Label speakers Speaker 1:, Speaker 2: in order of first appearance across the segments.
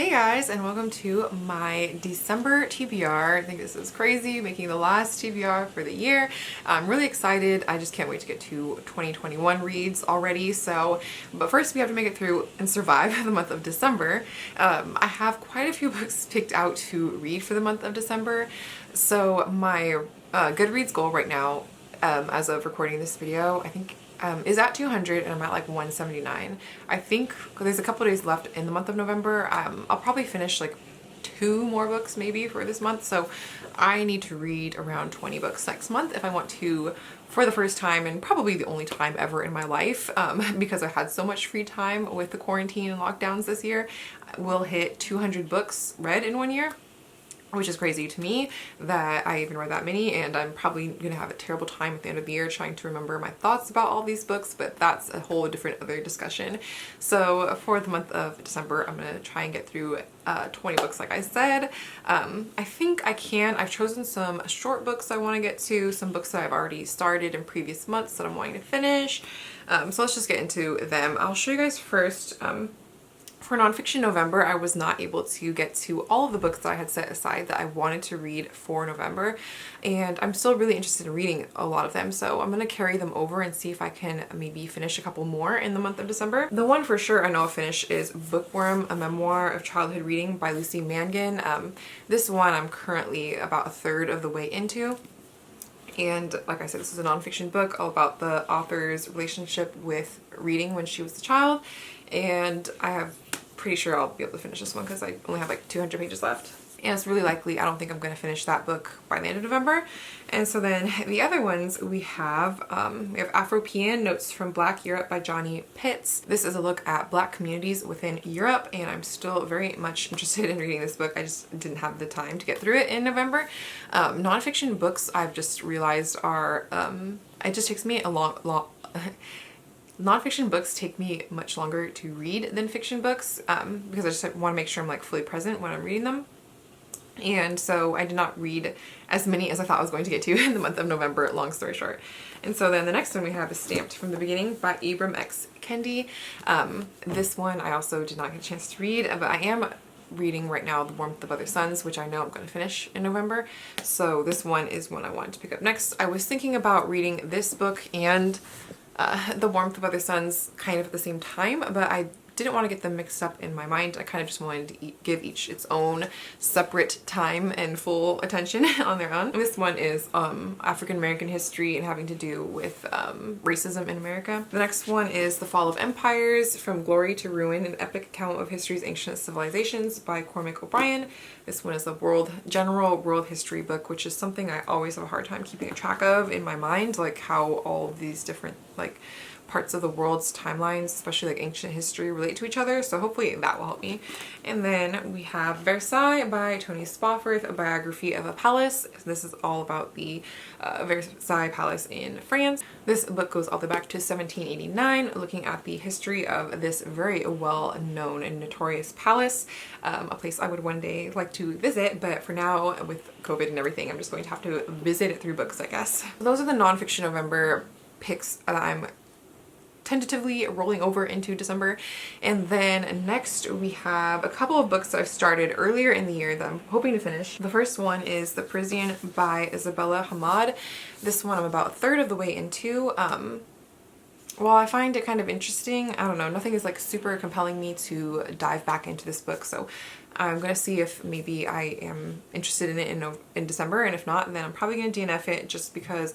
Speaker 1: Hey guys, and welcome to my December TBR. I think this is crazy, making the last TBR for the year. I'm really excited. I just can't wait to get to 2021 reads already. But first we have to make it through and survive the month of December. I have quite a few books picked out to read for the month of December. So my Goodreads goal right now, as of recording this video, I think is at 200 and I'm at like 179. I think there's a couple days left in the month of November. I'll probably finish like 2 more books maybe for this month, so I need to read around 20 books next month if I want to, for the first time and probably the only time ever in my life, because I've had so much free time with the quarantine and lockdowns this year, we'll hit 200 books read in 1 year, which is crazy to me that I even read that many, and I'm probably gonna have a terrible time at the end of the year trying to remember my thoughts about all these books, but that's a whole different other discussion. So for the month of December, I'm gonna try and get through 20 books like I said. I think I can. I've chosen some short books I want to get to, some books that I've already started in previous months that I'm wanting to finish. So let's just get into them. I'll show you guys first. For Nonfiction November, I was not able to get to all of the books that I had set aside that I wanted to read for November, and I'm still really interested in reading a lot of them, so I'm going to carry them over and see if I can maybe finish a couple more in the month of December. The one for sure I know I'll finish is Bookworm, A Memoir of Childhood Reading by Lucy Mangan. This one I'm currently about a third of the way into. And like I said, this is a nonfiction book all about the author's relationship with reading when she was a child, and pretty sure I'll be able to finish this one because I only have like 200 pages left. And it's really likely I don't think I'm going to finish that book by the end of November. And so then the other ones we have Afropean Notes from Black Europe by Johnny Pitts. This is a look at Black communities within Europe, and I'm still very much interested in reading this book. I just didn't have the time to get through it in November. Nonfiction books, I've just realized, are it just takes me a long nonfiction books take me much longer to read than fiction books, because I just want to make sure I'm like fully present when I'm reading them. And so I did not read as many as I thought I was going to get to in the month of November, long story short. And so then the next one we have is Stamped from the Beginning by Ibram X. Kendi. This one I also did not get a chance to read, but I am reading right now The Warmth of Other Suns, which I know I'm going to finish in November. So this one is one I wanted to pick up next. I was thinking about reading this book and The Warmth of Other Suns kind of at the same time, but I didn't want to get them mixed up in my mind. I kind of just wanted to give each its own separate time and full attention on their own. This one is African American history and having to do with racism in America. The next one is The Fall of Empires, From Glory to Ruin, an epic account of history's ancient civilizations by Cormac O'Brien. This one is a general world history book, which is something I always have a hard time keeping track of in my mind, like how all of these different parts of the world's timelines, especially like ancient history, relate to each other, so hopefully that will help me. And then we have Versailles by Tony Spofforth, a biography of a palace. This is all about the Versailles Palace in France. This book goes all the way back to 1789, looking at the history of this very well-known and notorious palace, a place I would one day like to visit, but for now, with COVID and everything, I'm just going to have to visit it through books, I guess. Those are the nonfiction November picks that I'm tentatively rolling over into December. And then next we have a couple of books that I've started earlier in the year that I'm hoping to finish. The first one is The Parisian by Isabella Hamad. This one I'm about a third of the way into. While I find it kind of interesting, I don't know, nothing is like super compelling me to dive back into this book, so I'm gonna see if maybe I am interested in it in December, and if not, then I'm probably gonna DNF it just because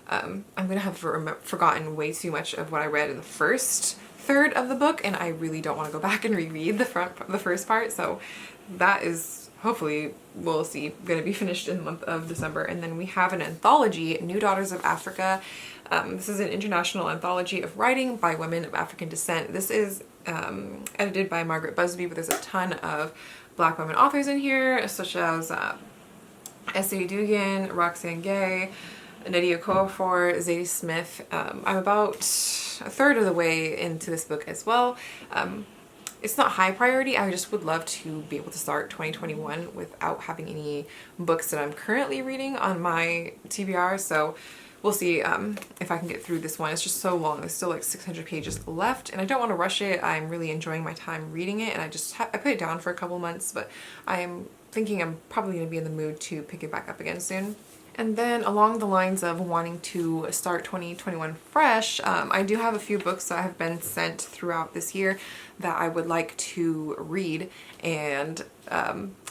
Speaker 1: I'm gonna have forgotten way too much of what I read in the first third of the book, and I really don't want to go back and reread the first part, so that is hopefully, we'll see, gonna be finished in the month of December. And then we have an anthology, New Daughters of Africa. This is an international anthology of writing by women of African descent. This is edited by Margaret Busby, but there's a ton of Black women authors in here, such as S.A. Dugan, Roxane Gay, Nydia Okorafor, Zadie Smith. I'm about a third of the way into this book as well. It's not high priority. I just would love to be able to start 2021 without having any books that I'm currently reading on my TBR. So we'll see if I can get through this one. It's just so long. There's still like 600 pages left, and I don't want to rush it. I'm really enjoying my time reading it, and I put it down for a couple months, but I'm thinking I'm probably going to be in the mood to pick it back up again soon. And then along the lines of wanting to start 2021 fresh, I do have a few books that have been sent throughout this year that I would like to read and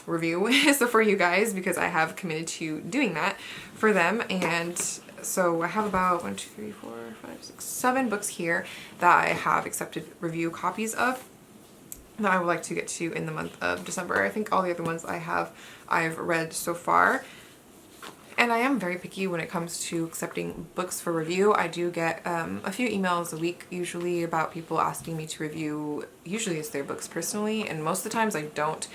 Speaker 1: review so for you guys, because I have committed to doing that for them. And so I have about 1, 2, 3, 4, 5, 6, 7 books here that I have accepted review copies of that I would like to get to in the month of December. I think all the other ones I've read so far. And I am very picky when it comes to accepting books for review. I do get a few emails a week usually about people asking me to review, usually it's their books personally, and most of the times I don't,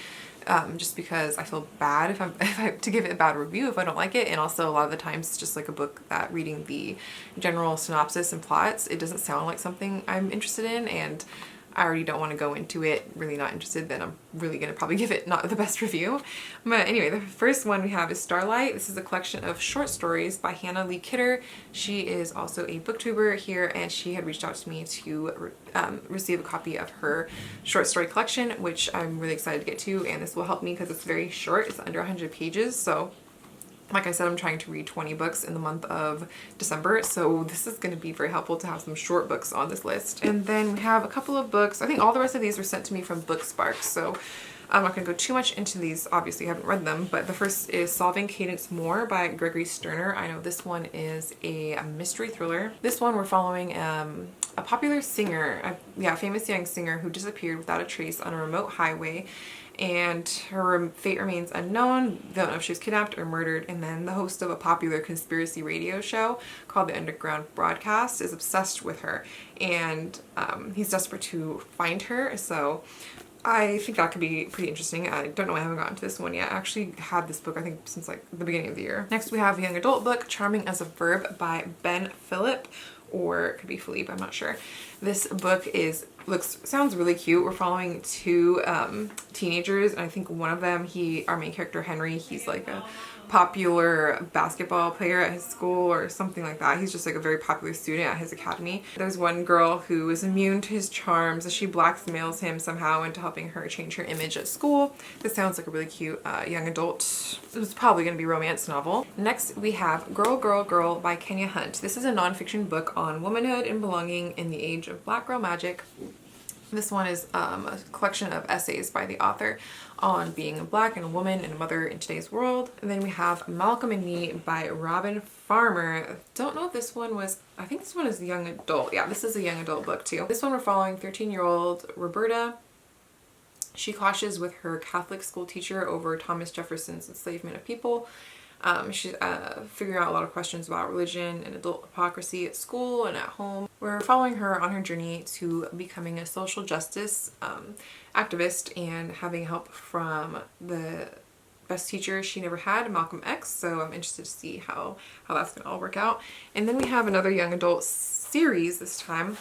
Speaker 1: just because I feel bad if I to give it a bad review if I don't like it. And also a lot of the times it's just like a book that reading the general synopsis and plots, it doesn't sound like something I'm interested in, and I already don't want to go into it really not interested, then I'm really going to probably give it not the best review. But anyway, the first one we have is Starlight. This is a collection of short stories by Hannah Lee Kidder. She is also a booktuber here, and she had reached out to me to receive a copy of her short story collection, which I'm really excited to get to, and this will help me because it's very short. It's under 100 pages, so like I said, I'm trying to read 20 books in the month of December, so this is going to be very helpful to have some short books on this list. And then we have a couple of books. I think all the rest of these were sent to me from Bookspark, so I'm not going to go too much into these. Obviously, I haven't read them, but the first is Solving Cadence Moore by Gregory Sterner. I know this one is a mystery thriller. This one we're following a popular singer, a famous young singer who disappeared without a trace on a remote highway, and her fate remains unknown. They don't know if she was kidnapped or murdered. And then the host of a popular conspiracy radio show called The Underground Broadcast is obsessed with her, and he's desperate to find her. So I think that could be pretty interesting. I don't know why I haven't gotten to this one yet. I actually had this book, I think, since like the beginning of the year. Next we have a young adult book, Charming as a Verb by Ben Phillip, or it could be Philippe, I'm not sure. This book sounds really cute. We're following 2 teenagers, and I think one of them, our main character Henry, he's like a popular basketball player at his school or something like that. He's just like a very popular student at his academy. There's one girl who is immune to his charms, and she blackmails him somehow into helping her change her image at school. This sounds like a really cute young adult. It's probably going to be a romance novel. Next we have Girl, Girl, Girl by Kenya Hunt. This is a nonfiction book on womanhood and belonging in the age of Black girl magic. This one is a collection of essays by the author on being a Black and a woman and a mother in today's world. And then we have Malcolm and Me by Robin Farmer. I don't know if this one was, I think this one is young adult. Yeah, this is a young adult book too. This one we're following 13-year-old Roberta. She clashes with her Catholic school teacher over Thomas Jefferson's enslavement of people. She's figuring out a lot of questions about religion and adult hypocrisy at school and at home. We're following her on her journey to becoming a social justice activist and having help from the best teacher she never had, Malcolm X. So I'm interested to see how that's going to all work out. And then we have another young adult series this time.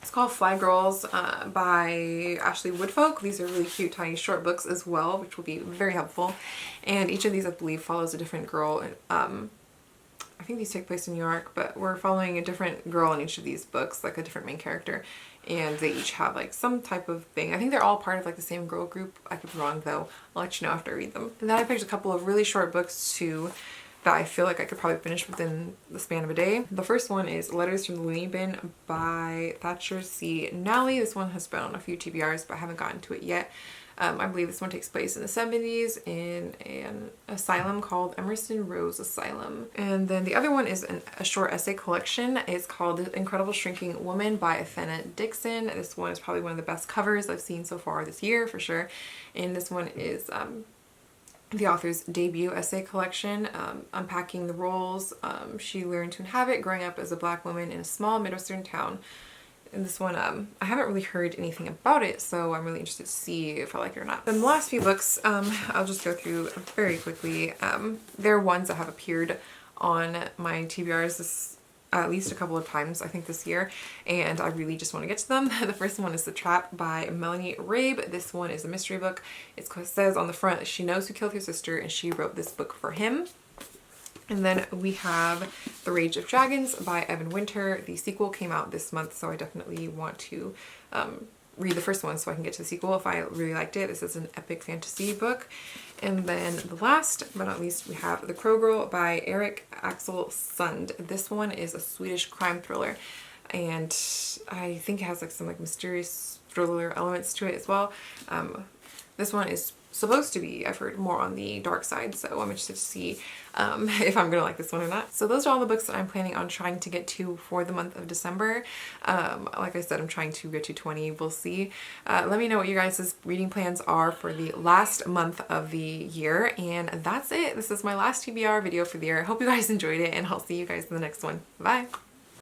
Speaker 1: It's called Fly Girls by Ashley Woodfolk. These are really cute, tiny, short books as well, which will be very helpful. And each of these, I believe, follows a different girl. I think these take place in New York, but we're following a different girl in each of these books, like a different main character. And they each have like some type of thing. I think they're all part of like the same girl group. I could be wrong though. I'll let you know after I read them. And then I picked a couple of really short books too that I feel like I could probably finish within the span of a day. The first one is Letters from the Looney Bin by Thatcher C. Nally. This one has been on a few TBRs, but I haven't gotten to it yet. I believe this one takes place in the 70s in an asylum called Emerson Rose Asylum. And then the other one is a short essay collection. It's called The Incredible Shrinking Woman by Athena Dixon. This one is probably one of the best covers I've seen so far this year for sure. And this one is the author's debut essay collection, unpacking the roles she learned to inhabit growing up as a Black woman in a small Midwestern town. And this one, I haven't really heard anything about it, so I'm really interested to see if I like it or not. Then the last few books, I'll just go through very quickly. They're ones that have appeared on my TBRs at least a couple of times, I think, this year, and I really just want to get to them. The first one is The Trap by Melanie Rabe. This one is a mystery book. It says on the front she knows who killed her sister and she wrote this book for him. And then we have The Rage of Dragons by Evan Winter. The sequel came out this month, so I definitely want to read the first one so I can get to the sequel if I really liked it. This is an epic fantasy book. And then the last but not least, we have The Crow Girl by Eric Axel Sund. This one is a Swedish crime thriller, and I think it has like some like mysterious thriller elements to it as well. This one is supposed to be, I've heard, more on the dark side, so I'm interested to see if I'm gonna like this one or not. So those are all the books that I'm planning on trying to get to for the month of December. Like I said, I'm trying to get to 20, we'll see. Let me know what your guys' reading plans are for the last month of the year, and that's it. This is my last TBR video for the year. I hope you guys enjoyed it, and I'll see you guys in the next one. Bye!